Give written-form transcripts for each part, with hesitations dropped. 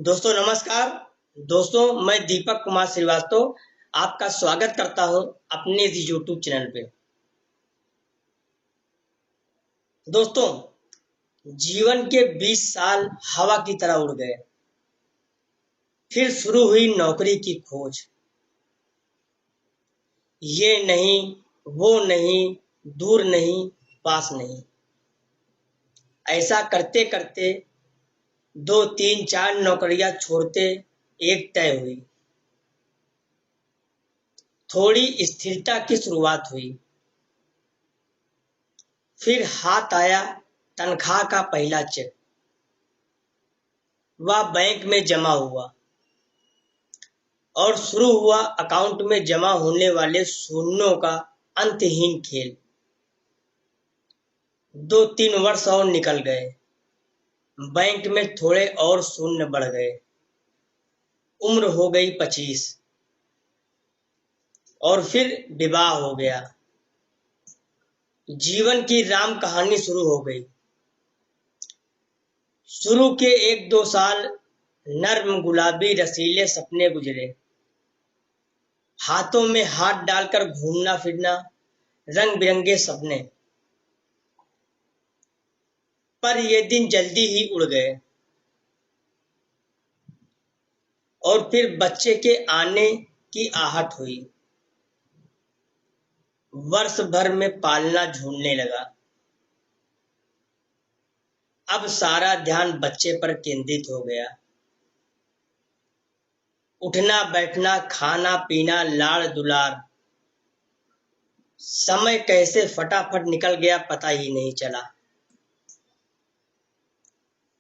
दोस्तों नमस्कार। दोस्तों मैं दीपक कुमार श्रीवास्तव आपका स्वागत करता हूं अपने इस यूट्यूब चैनल पे। दोस्तों, जीवन के 20 साल हवा की तरह उड़ गए। फिर शुरू हुई नौकरी की खोज। ये नहीं, वो नहीं, दूर नहीं, पास नहीं, ऐसा करते करते 2 3 4 नौकरियां छोड़ते एक तय हुई। थोड़ी स्थिरता की शुरुआत हुई। फिर हाथ आया तनख्वाह का पहला चेक। वह बैंक में जमा हुआ और शुरू हुआ अकाउंट में जमा होने वाले शून्यों का अंतहीन खेल। 2 3 वर्ष और निकल गए। बैंक में थोड़े और शून्य बढ़ गए। उम्र हो गई 25 और फिर विवाह हो गया। जीवन की राम कहानी शुरू हो गई। शुरू के 1 2 साल नर्म गुलाबी रसीले सपने गुजरे। हाथों में हाथ डालकर घूमना फिरना, रंग बिरंगे सपने। पर ये दिन जल्दी ही उड़ गए। और फिर बच्चे के आने की आहट हुई। वर्ष भर में पालना झूलने लगा। अब सारा ध्यान बच्चे पर केंद्रित हो गया। उठना बैठना, खाना पीना, लाड़ दुलार, समय कैसे फटाफट निकल गया पता ही नहीं चला।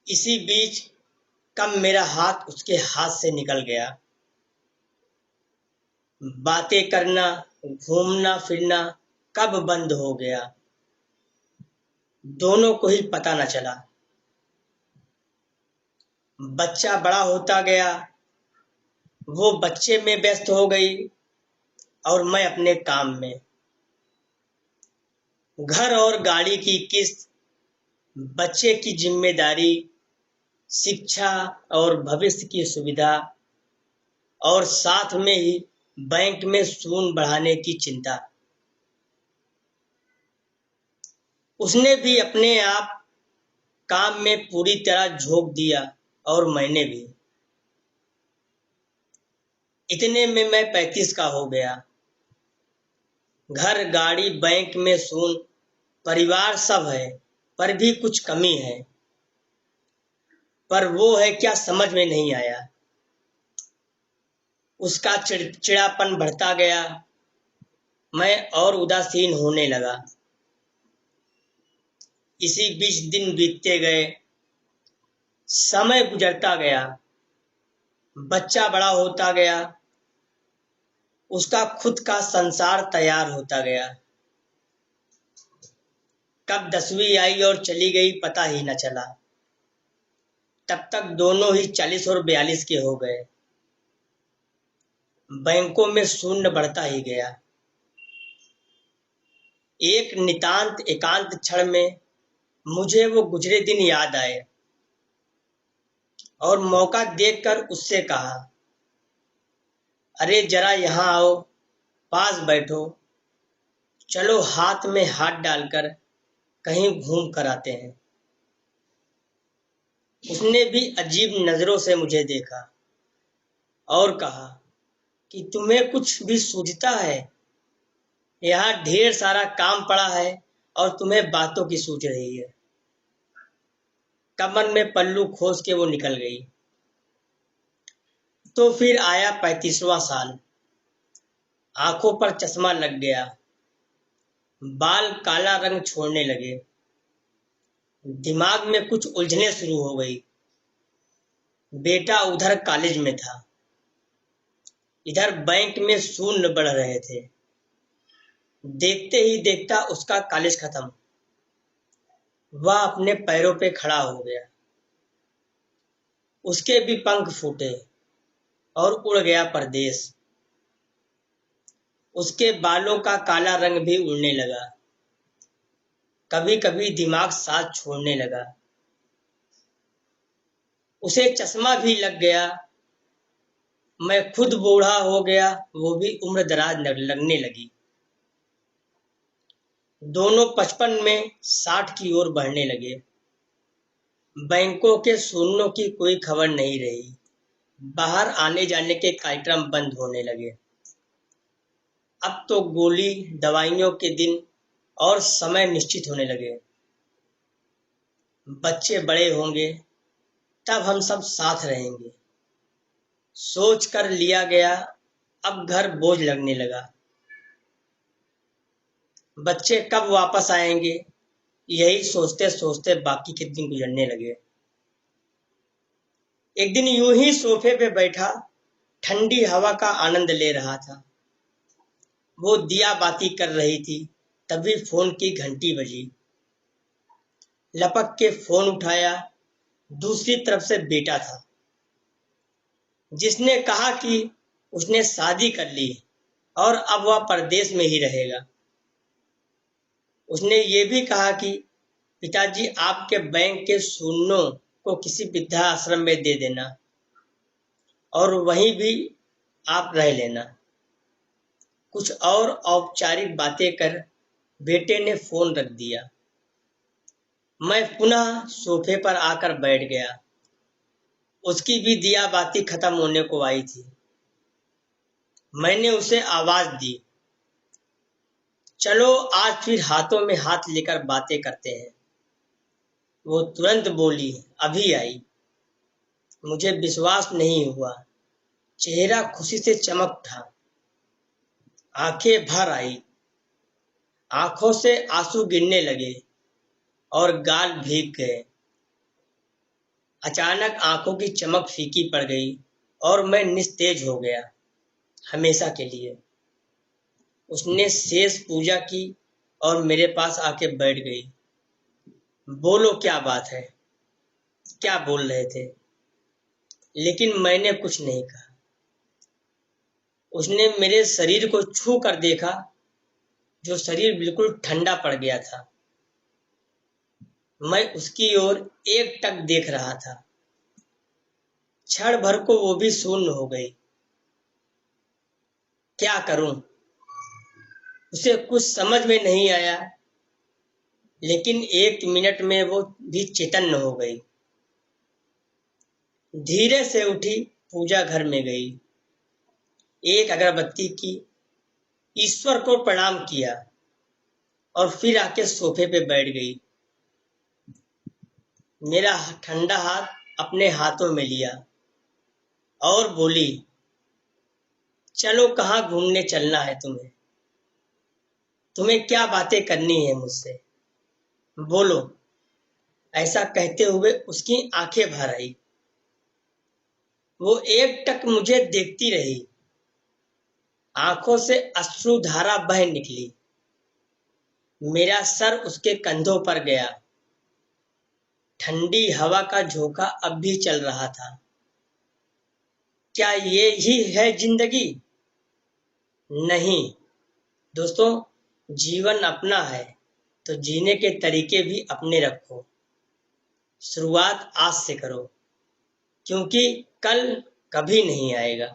इसी बीच कब मेरा हाथ उसके हाथ से निकल गया। बातें करना, घूमना फिरना कब बंद हो गया, दोनों को ही पता न चला। बच्चा बड़ा होता गया। वो बच्चे में व्यस्त हो गई और मैं अपने काम में। घर और गाड़ी की किस्त, बच्चे की जिम्मेदारी, शिक्षा और भविष्य की सुविधा, और साथ में ही बैंक में सूद बढ़ाने की चिंता। उसने भी अपने आप काम में पूरी तरह झोंक दिया और मैंने भी। इतने में मैं 35 का हो गया। घर गाड़ी बैंक में सूद, परिवार सब है, पर भी कुछ कमी है। पर वो है क्या समझ में नहीं आया। उसका चिड़चिड़ापन बढ़ता गया। मैं और उदासीन होने लगा। इसी बीच दिन बीतते गए। समय गुजरता गया। बच्चा बड़ा होता गया। उसका खुद का संसार तैयार होता गया। कब 10वीं आई और चली गई पता ही न चला। तब तक दोनों ही 40 और 42 के हो गए। बैंकों में शून्य बढ़ता ही गया। एक नितांत एकांत क्षण में मुझे वो गुजरे दिन याद आए और मौका देखकर उससे कहा, अरे जरा यहाँ आओ, पास बैठो, चलो हाथ में हाथ डालकर कहीं घूम कर आते हैं। उसने भी अजीब नजरों से मुझे देखा और कहा कि तुम्हें कुछ भी सूझता है? यहाँ ढेर सारा काम पड़ा है और तुम्हें बातों की सूझ रही है। कमर में पल्लू खोस के वो निकल गई। तो फिर आया 35वां साल। आंखों पर चश्मा लग गया। बाल काला रंग छोड़ने लगे। दिमाग में कुछ उलझने शुरू हो गई। बेटा उधर कॉलेज में था, इधर बैंक में शून्य बढ़ रहे थे। देखते ही देखता उसका कॉलेज खत्म। वह अपने पैरों पे खड़ा हो गया। उसके भी पंख फूटे और उड़ गया परदेश। उसके बालों का काला रंग भी उड़ने लगा। कभी कभी दिमाग साथ छोड़ने लगा। उसे चश्मा भी लग गया। मैं खुद बूढ़ा हो गया, वो भी उम्र दराज लगने लगी। दोनों 55 में 60 की ओर बढ़ने लगे। बैंकों के शून्यों की कोई खबर नहीं रही। बाहर आने जाने के कार्यक्रम बंद होने लगे। अब तो गोली दवाइयों के दिन और समय निश्चित होने लगे। बच्चे बड़े होंगे, तब हम सब साथ रहेंगे, सोच कर लिया गया। अब घर बोझ लगने लगा। बच्चे कब वापस आएंगे, यही सोचते सोचते बाकी के दिन गुजरने लगे। एक दिन यूं ही सोफे पे बैठा ठंडी हवा का आनंद ले रहा था। वो दिया बाती कर रही थी, तभी फोन की घंटी बजी। लपक के फोन उठाया। दूसरी तरफ से बेटा था, जिसने कहा कि उसने शादी कर ली और अब वह परदेश में ही रहेगा। उसने ये भी कहा कि पिताजी, आपके बैंक के शून्यों को किसी वृद्धाश्रम में दे देना और वहीं भी आप रह लेना। कुछ और औपचारिक बातें कर बेटे ने फोन रख दिया। मैं पुनः सोफे पर आकर बैठ गया। उसकी भी दिया बाती खत्म होने को आई थी। मैंने उसे आवाज दी, चलो आज फिर हाथों में हाथ लेकर बातें करते हैं। वो तुरंत बोली, अभी आई। मुझे विश्वास नहीं हुआ। चेहरा खुशी से चमक उठा, आंखें भर आई, आंखों से आंसू गिरने लगे और गाल भीग गए। अचानक आंखों की चमक फीकी पड़ गई और मैं निस्तेज हो गया, हमेशा के लिए। उसने शेष पूजा की और मेरे पास आके बैठ गई। बोलो क्या बात है, क्या बोल रहे थे? लेकिन मैंने कुछ नहीं कहा। उसने मेरे शरीर को छू कर देखा, जो शरीर बिल्कुल ठंडा पड़ गया था। मैं उसकी ओर एकटक देख रहा था। क्षण भर को वो भी शून्य हो गई। क्या करूं? उसे कुछ समझ में नहीं आया, लेकिन 1 मिनट में वो भी चैतन्य हो गई। धीरे से उठी, पूजा घर में गई, एक अगरबत्ती की, ईश्वर को प्रणाम किया और फिर आके सोफे पे बैठ गई। मेरा ठंडा हाथ अपने हाथों में लिया और बोली, चलो कहाँ घूमने चलना है तुम्हें? तुम्हें क्या बातें करनी है मुझसे? बोलो। ऐसा कहते हुए उसकी आंखें भर आई। वो एकटक मुझे देखती रही। आंखों से अश्रुधारा बह निकली। मेरा सर उसके कंधों पर गया। ठंडी हवा का झोंका अब भी चल रहा था। क्या ये ही है जिंदगी? नहीं दोस्तों, जीवन अपना है तो जीने के तरीके भी अपने रखो। शुरुआत आज से करो, क्योंकि कल कभी नहीं आएगा।